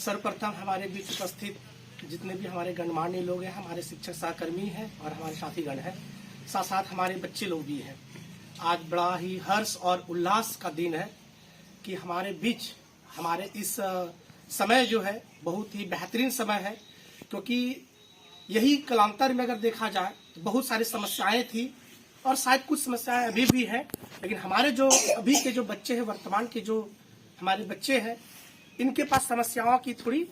सर्वप्रथम हमारे बीच उपस्थित जितने भी हमारे गणमान्य लोग हैं, हमारे शिक्षक सहकर्मी हैं और हमारे साथीगण हैं, साथ साथ हमारे बच्चे लोग भी हैं। आज बड़ा ही हर्ष और उल्लास का दिन है कि हमारे बीच हमारे इस समय जो है बहुत ही बेहतरीन समय है, क्योंकि यही कालांतर में अगर देखा जाए तो बहुत सारी समस्याएं थी और शायद कुछ समस्याएं अभी भी हैं, लेकिन हमारे जो अभी के जो बच्चे हैं, वर्तमान के जो हमारे बच्चे हैं, इनके पास समस्याओं की थोड़ी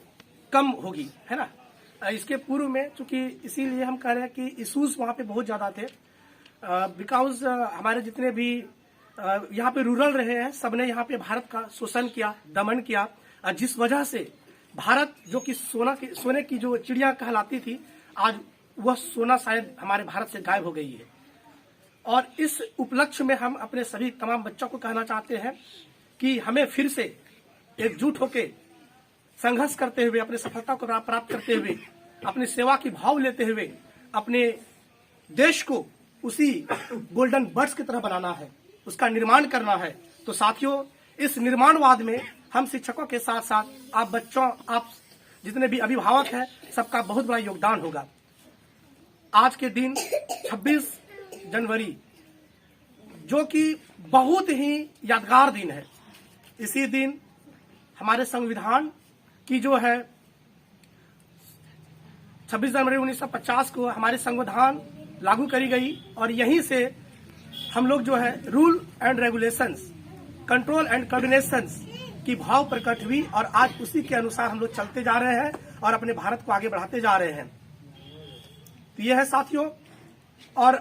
कम होगी, है ना। इसके पूर्व में चूंकि इसीलिए हम कह रहे हैं कि इशूज वहाँ पे बहुत ज़्यादा थे, बिकॉज हमारे जितने भी यहाँ पे रूरल रहे हैं, सबने यहाँ पे भारत का शोषण किया, दमन किया, जिस वजह से भारत जो कि सोने की जो चिड़िया कहलाती थी, आज वह सोना शायद हमारे भारत से गायब हो गई है। और इस उपलक्ष्य में हम अपने सभी तमाम बच्चों को कहना चाहते हैं कि हमें फिर से एकजुट होकर संघर्ष करते हुए, अपने सफलता को प्राप्त करते हुए, अपनी सेवा की भाव लेते हुए अपने देश को उसी गोल्डन बर्ड्स की तरह बनाना है, उसका निर्माण करना है। तो साथियों, इस निर्माणवाद में हम शिक्षकों के साथ साथ आप बच्चों, आप जितने भी अभिभावक हैं, सबका बहुत बड़ा योगदान होगा। आज के दिन 26 जनवरी जो कि बहुत ही यादगार दिन है, इसी दिन हमारे संविधान की जो है 26 जनवरी 1950 को हमारे संविधान लागू करी गई और यहीं से हम लोग जो है rule and regulations, control and coordinations की भाव प्रकट हुई और आज उसी के अनुसार हम लोग चलते जा रहे हैं और अपने भारत को आगे बढ़ाते जा रहे हैं। तो यह है साथियों। और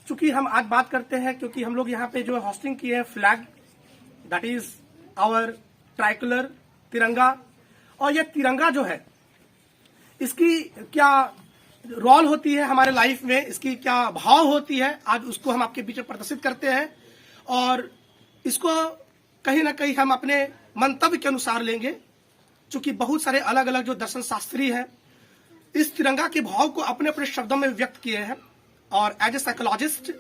चूंकि हम आज बात करते हैं, क्योंकि हम लोग यहाँ पे जो होस्टिंग किए हैं flag, that is our tricolour, तिरंगा। और यह तिरंगा जो है, इसकी क्या रोल होती है हमारे लाइफ में, इसकी क्या भाव होती है, आज उसको हम आपके बीच में प्रदर्शित करते हैं और इसको कहीं ना कहीं हम अपने मंतव्य के अनुसार लेंगे। चूंकि बहुत सारे अलग अलग जो दर्शन शास्त्री हैं, इस तिरंगा के भाव को अपने अपने शब्दों में व्यक्त किए हैं और एज ए साइकोलॉजिस्ट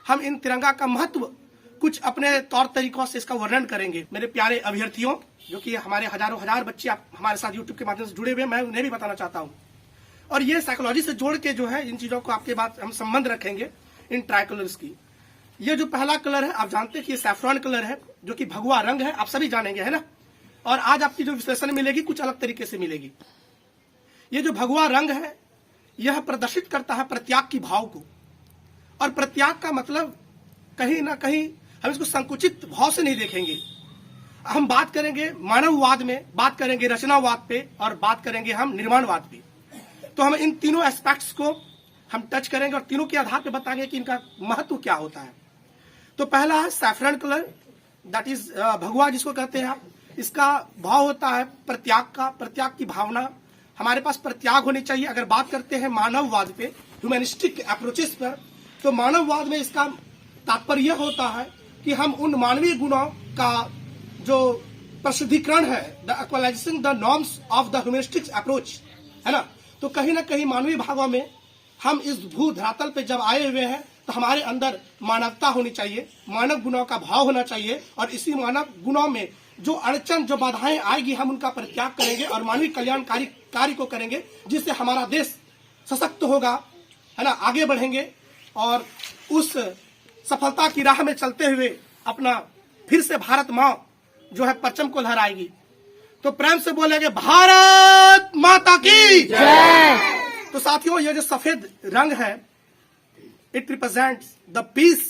हम इन तिरंगा का महत्व कुछ अपने तौर तरीकों से इसका वर्णन करेंगे। मेरे प्यारे अभ्यर्थियों, जो कि हमारे हजारों हजार बच्चे आप हमारे साथ यूट्यूब के माध्यम से जुड़े हुए, मैं उन्हें भी बताना चाहता हूं। और ये साइकोलॉजी से जोड़ के जो है इन चीजों को आपके बाद हम संबंध रखेंगे इन ट्राइकलर्स की। ये जो पहला कलर है, आप जानते हैं कि ये सैफ्रॉन कलर है, जो कि भगवा रंग है, आप सभी जानेंगे, है ना। और आज आपकी जो विश्लेषण मिलेगी कुछ अलग तरीके से मिलेगी। ये जो भगवा रंग है, यह प्रदर्शित करता है प्रत्याग की भाव को। और प्रत्याग का मतलब कहीं ना कहीं हम इसको संकुचित भाव से नहीं देखेंगे। हम बात करेंगे मानववाद में, बात करेंगे रचनावाद पे और बात करेंगे हम निर्माणवाद पे। तो हम इन तीनों एस्पेक्ट्स को हम टच करेंगे और तीनों के आधार पे बताएंगे कि इनका महत्व क्या होता है। तो पहला है सैफरन कलर, दैट इज भगवा जिसको कहते हैं आप। इसका भाव होता है प्रत्याग का, प्रत्याग की भावना। हमारे पास प्रत्याग होनी चाहिए। अगर बात करते हैं मानववाद पे, ह्यूमैनिस्टिक अप्रोचेस पर, तो मानववाद में इसका तात्पर्य होता है कि हम उन मानवीय गुणों का जो प्रसिद्धीकरण है, the equalising the norms of the humanistic approach, है ना। तो कहीं ना कहीं मानवीय भागों में हम इस भू धरातल पे जब आए हुए हैं, तो हमारे अंदर मानवता होनी चाहिए, मानव गुणों का भाव होना चाहिए और इसी मानव गुणों में जो अड़चन, जो बाधाएं आएगी, हम उनका परित्याग करेंगे और मानवीय कल्याणकारी कार्य को करेंगे, जिससे हमारा देश सशक्त होगा, है ना, आगे बढ़ेंगे और उस सफलता की राह में चलते हुए अपना फिर से भारत माँ जो है परचम को लहराएगी। तो प्रेम से बोलेंगे भारत माता की जय। तो साथियों, ये जो सफेद रंग है, इट रिप्रेजेंट्स द पीस,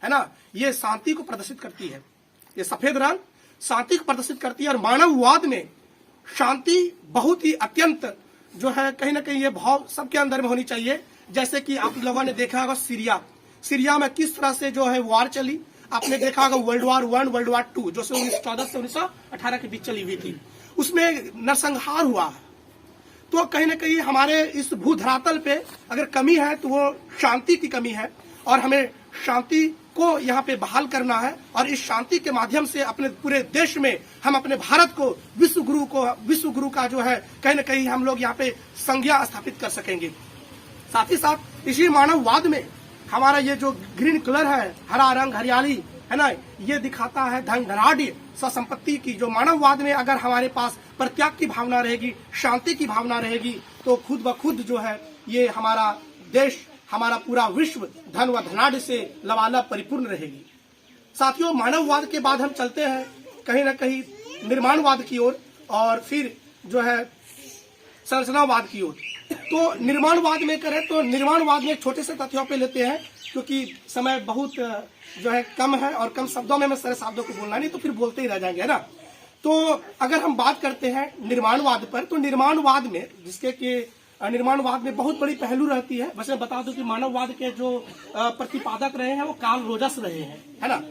है ना, ये शांति को प्रदर्शित करती है। ये सफेद रंग शांति को प्रदर्शित करती है और मानववाद में शांति बहुत ही अत्यंत जो है कहीं ना कहीं ये भाव सबके अंदर में होनी चाहिए। जैसे कि आप लोगों ने देखा होगा सीरिया में किस तरह से जो है वॉर चली। आपने देखा होगा वर्ल्ड वॉर 1, वर्ल्ड वॉर 2 जो 1914 से 1918 के बीच चली हुई थी, उसमें नरसंहार हुआ है। तो कहीं ना कहीं हमारे इस भू धरातल पे अगर कमी है तो वो शांति की कमी है और हमें शांति को यहाँ पे बहाल करना है और इस शांति के माध्यम से अपने पूरे देश में हम अपने भारत को विश्व गुरु का जो है कहीं ना कहीं हम लोग यहाँ पे संज्ञा स्थापित कर सकेंगे। साथ ही साथ इसी मानववाद में हमारा ये जो ग्रीन कलर है, हरा रंग, हरियाली, है ना, ये दिखाता है धन धनाढ़ स्वसंपत्ति की, जो मानववाद में अगर हमारे पास परित्याग की भावना रहेगी, शांति की भावना रहेगी, तो खुद ब खुद जो है ये हमारा देश, हमारा पूरा विश्व धन व धनाढ़ से लबालब परिपूर्ण रहेगी। साथियों, मानववाद के बाद हम चलते हैं कहीं ना कहीं निर्माणवाद की ओर और फिर जो है संरचनावाद की ओर। तो निर्माणवाद में करें तो निर्माणवाद में छोटे से तथ्यों पे लेते हैं, क्योंकि समय बहुत जो है कम है और कम शब्दों में मैं सारे शब्दों को बोलना नहीं तो फिर बोलते ही रह जाएंगे, है ना। तो अगर हम बात करते हैं निर्माणवाद पर, तो निर्माणवाद में जिसके कि निर्माणवाद में बहुत बड़ी पहलू रहती है। वैसे बता दूं कि मानववाद के जो प्रतिपादक रहे हैं वो कार्ल रोजर्स रहे हैं, है ना।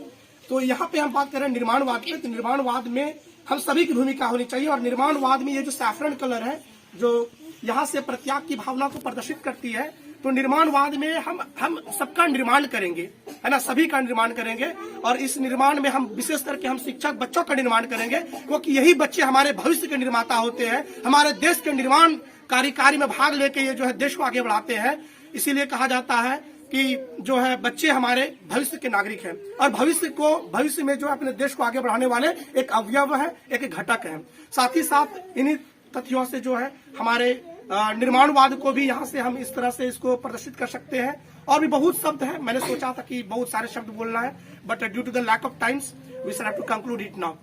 तो यहाँ पे हम बात करें निर्माणवाद पे, तो निर्माणवाद में हम सभी की भूमिका होनी चाहिए। और निर्माणवाद में ये जो सैफरन कलर है जो यहाँ से प्रत्याग की भावना को प्रदर्शित करती है, तो निर्माणवाद में हम सबका निर्माण करेंगे, है ना, सभी का निर्माण करेंगे। और इस निर्माण में हम विशेष करके हम शिक्षक बच्चों का निर्माण करेंगे, क्योंकि यही बच्चे हमारे भविष्य के निर्माता होते हैं, हमारे देश के निर्माण कार्य में भाग लेके ये जो है देश को आगे बढ़ाते हैं। इसीलिए कहा जाता है कि जो है बच्चे हमारे भविष्य के नागरिक हैं और भविष्य में जो है अपने देश को आगे बढ़ाने वाले एक अवयव है, एक घटक है। साथ ही साथ इन्हीं तथ्यों से जो है हमारे निर्माणवाद को भी यहाँ से हम इस तरह से इसको प्रदर्शित कर सकते हैं। और भी बहुत शब्द है, मैंने सोचा था कि बहुत सारे शब्द बोलना है, but due to the lack of times we should have to conclude it now.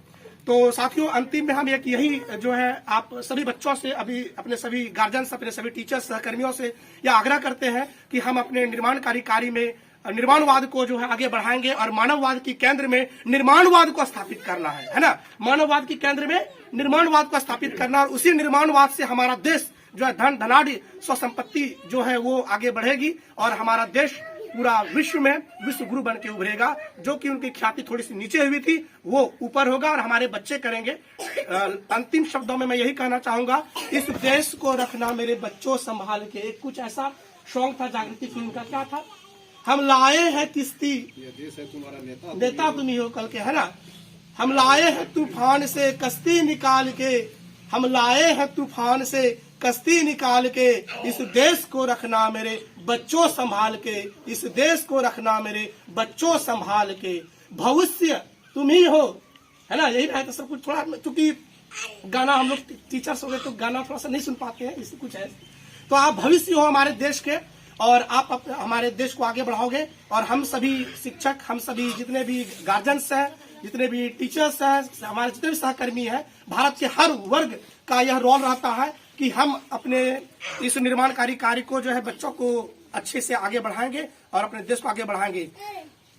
तो साथियों, अंतिम में हम एक यही जो है आप सभी बच्चों से, अभी अपने सभी गार्जियंस, अपने सभी टीचर्स, सहकर्मियों से यह आग्रह करते हैं कि हम अपने निर्माणकारी कार्य में निर्माणवाद को जो है आगे बढ़ाएंगे और मानववाद की केंद्र में निर्माणवाद को स्थापित करना है ना। मानववाद की केंद्र में निर्माणवाद को स्थापित करना, और उसी निर्माणवाद से हमारा देश जो है धन धनाढ़ स्वसंपत्ति जो है वो आगे बढ़ेगी और हमारा देश पूरा विश्व में विश्व गुरु बन के उभरेगा। जो कि उनकी ख्याति थोड़ी सी नीचे हुई थी वो ऊपर होगा और हमारे बच्चे करेंगे। अंतिम शब्दों में मैं यही कहना चाहूंगा, इस देश को रखना मेरे बच्चों संभाल के। एक कुछ ऐसा सॉन्ग था जागृति फिल्म का, क्या था, हम लाए हैं किश्ती, ये देश है तुम्हारा नेता तुम ही हो कल के, है ना। हम लाए हैं तूफान से कश्ती निकाल के, हम लाए हैं तूफान से कश्ती निकाल के, इस देश को रखना मेरे बच्चों संभाल के, इस देश को रखना मेरे बच्चों संभाल के। भविष्य तुम ही हो, है ना। यही रहता सब कुछ। थोड़ा क्योंकि गाना हम लोग टीचर्स हो गए तो गाना थोड़ा सा नहीं सुन पाते हैं, इससे कुछ है। तो आप भविष्य हो हमारे देश के और आप हमारे देश को आगे बढ़ाओगे। और हम सभी शिक्षक, हम सभी जितने भी गार्जियंस हैं, जितने भी टीचर्स हैं, हमारे जितने भी सहकर्मी हैं, भारत के हर वर्ग का यह रोल रहता है कि हम अपने इस निर्माणकारी कार्य को जो है बच्चों को अच्छे से आगे बढ़ाएंगे और अपने देश को आगे बढ़ाएंगे।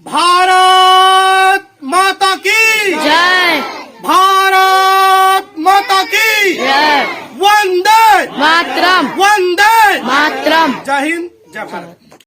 भारत माता की जय, भारत माता की जय, वंदे मातरम, वंदे मातरम। जय हिंद, जय भारत।